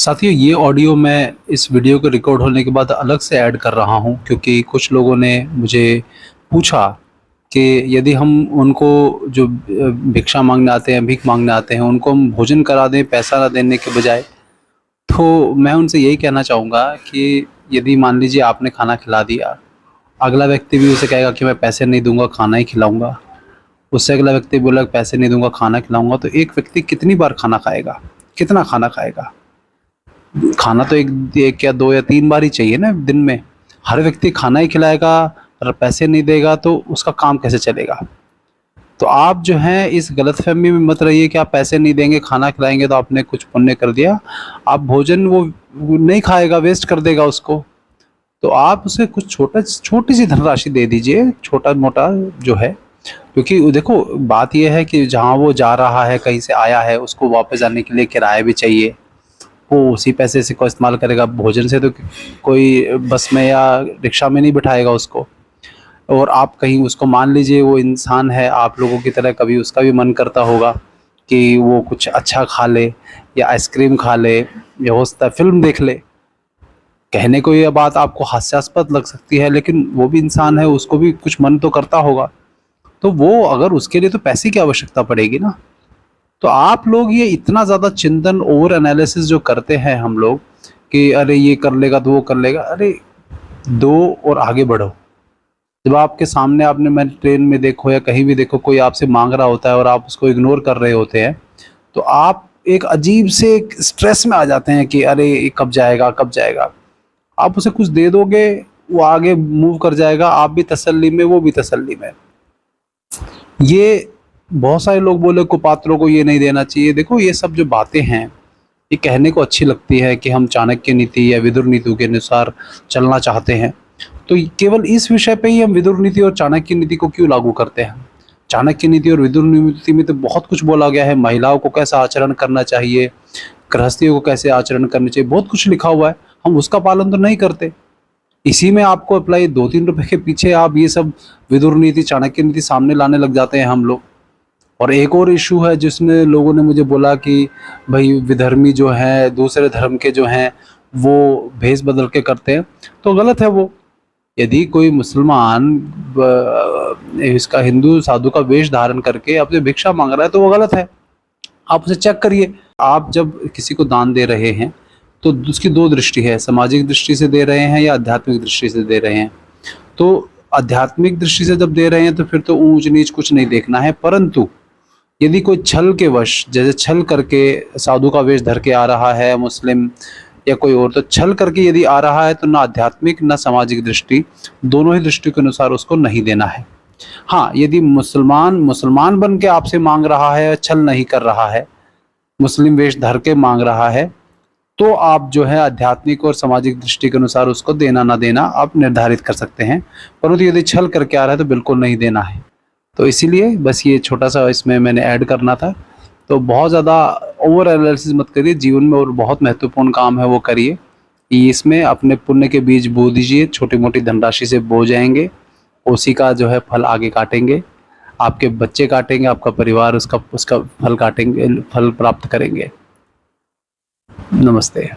साथियों, ये ऑडियो मैं इस वीडियो के रिकॉर्ड होने के बाद अलग से ऐड कर रहा हूँ, क्योंकि कुछ लोगों ने मुझे पूछा कि यदि हम उनको जो भिक्षा मांगने आते हैं, भीख मांगने आते हैं, उनको हम भोजन करा दें पैसा ना देने के बजाय। तो मैं उनसे यही कहना चाहूँगा कि यदि मान लीजिए आपने खाना खिला दिया, अगला व्यक्ति भी उसे कहेगा कि मैं पैसे नहीं दूँगा, खाना ही खिलाऊँगा। उससे अगला व्यक्ति बोला पैसे नहीं दूँगा, खाना खिलाऊँगा, तो एक व्यक्ति कितनी बार खाना खाएगा? कितना खाना खाएगा? खाना तो एक या 2 या 3 बार ही चाहिए ना दिन में। हर व्यक्ति खाना ही खिलाएगा और पैसे नहीं देगा तो उसका काम कैसे चलेगा? तो आप जो हैं इस गलतफ़हमी में मत रहिए कि आप पैसे नहीं देंगे, खाना खिलाएँगे तो आपने कुछ पुण्य कर दिया। आप भोजन वो नहीं खाएगा, वेस्ट कर देगा उसको। तो आप उसे कुछ छोटी-सी धनराशि दे दीजिए, छोटा-मोटा जो है। क्योंकि देखो बात ये है कि जहाँ वो जा रहा है, कहीं से आया है, उसको वापस जाने के लिए किराया भी चाहिए। वो उसी पैसे से को इस्तेमाल करेगा, भोजन से तो कोई बस में या रिक्शा में नहीं बिठाएगा उसको। और आप कहीं उसको मान लीजिए वो इंसान है आप लोगों की तरह, कभी उसका भी मन करता होगा कि वो कुछ अच्छा खा ले या आइसक्रीम खा ले या हो सकता है फ़िल्म देख ले। कहने को ये बात आपको हास्यास्पद लग सकती है, लेकिन वो भी इंसान है, उसको भी कुछ मन तो करता होगा। तो वो अगर उसके लिए तो पैसे की आवश्यकता पड़ेगी ना। तो आप लोग ये इतना ज़्यादा चिंतन ओवर एनालिसिस जो करते हैं हम लोग कि अरे ये कर लेगा तो वो कर लेगा, अरे दो और आगे बढ़ो। जब आपके सामने आपने मैं ट्रेन में देखो या कहीं भी देखो कोई आपसे मांग रहा होता है और आप उसको इग्नोर कर रहे होते हैं, तो आप एक अजीब से एक स्ट्रेस में आ जाते हैं कि अरे ये कब जाएगा, कब जाएगा। आप उसे कुछ दे दोगे, वो आगे मूव कर जाएगा, आप भी तसल्ली में, वो भी तसल्ली में। ये बहुत सारे लोग बोले कुपात्रों को ये नहीं देना चाहिए। देखो ये सब जो बातें हैं, ये कहने को अच्छी लगती है कि हम चाणक्य नीति या विदुर नीति के अनुसार चलना चाहते हैं। तो केवल इस विषय पे ही हम विदुर नीति और चाणक्य नीति को क्यों लागू करते हैं? चाणक्य नीति और विदुर नीति में तो बहुत कुछ बोला गया है, महिलाओं को कैसा आचरण करना चाहिए, गृहस्थियों को कैसे आचरण करना चाहिए, बहुत कुछ लिखा हुआ है। हम उसका पालन तो नहीं करते। इसी में आपको अप्लाई 2-3 रुपए के पीछे आप ये सब विदुर नीति, चाणक्य नीति सामने लाने लग जाते हैं हम लोग। और एक और इशू है जिसमें लोगों ने मुझे बोला कि भाई विधर्मी जो हैं, दूसरे धर्म के जो हैं, वो भेष बदल के करते हैं, तो गलत है वो। यदि कोई मुसलमान इसका हिंदू साधु का वेश धारण करके आपसे भिक्षा मांग रहा है तो वो गलत है। आप उसे चेक करिए। आप जब किसी को दान दे रहे हैं तो उसकी 2 दृष्टि है, सामाजिक दृष्टि से दे रहे हैं या आध्यात्मिक दृष्टि से दे रहे हैं। तो आध्यात्मिक दृष्टि से जब दे रहे हैं तो फिर तो ऊंच नीच कुछ नहीं देखना है, परंतु यदि कोई छल के वश, जैसे छल करके साधु का वेश धर के आ रहा है मुस्लिम या कोई और, तो छल करके यदि आ रहा है तो ना आध्यात्मिक ना सामाजिक दृष्टि, दोनों ही दृष्टि के अनुसार उसको नहीं देना है। हाँ, यदि मुसलमान बन के आपसे मांग रहा है, छल नहीं कर रहा है, मुस्लिम वेश धर के मांग रहा है, तो आप जो है आध्यात्मिक और सामाजिक दृष्टि के अनुसार उसको देना ना देना आप निर्धारित कर सकते हैं। परंतु यदि छल करके आ रहा है तो बिल्कुल नहीं देना है। तो इसीलिए बस ये छोटा-सा इसमें मैंने ऐड करना था। तो बहुत ज़्यादा ओवर एनालिसिस मत करिए, जीवन में और बहुत महत्वपूर्ण काम है वो करिए। इसमें अपने पुण्य के बीज बो दीजिए, छोटी-मोटी धनराशि से बो जाएँगे, उसी का जो है फल आगे काटेंगे। आपके बच्चे काटेंगे, आपका परिवार उसका फल काटेंगे, फल प्राप्त करेंगे। नमस्ते।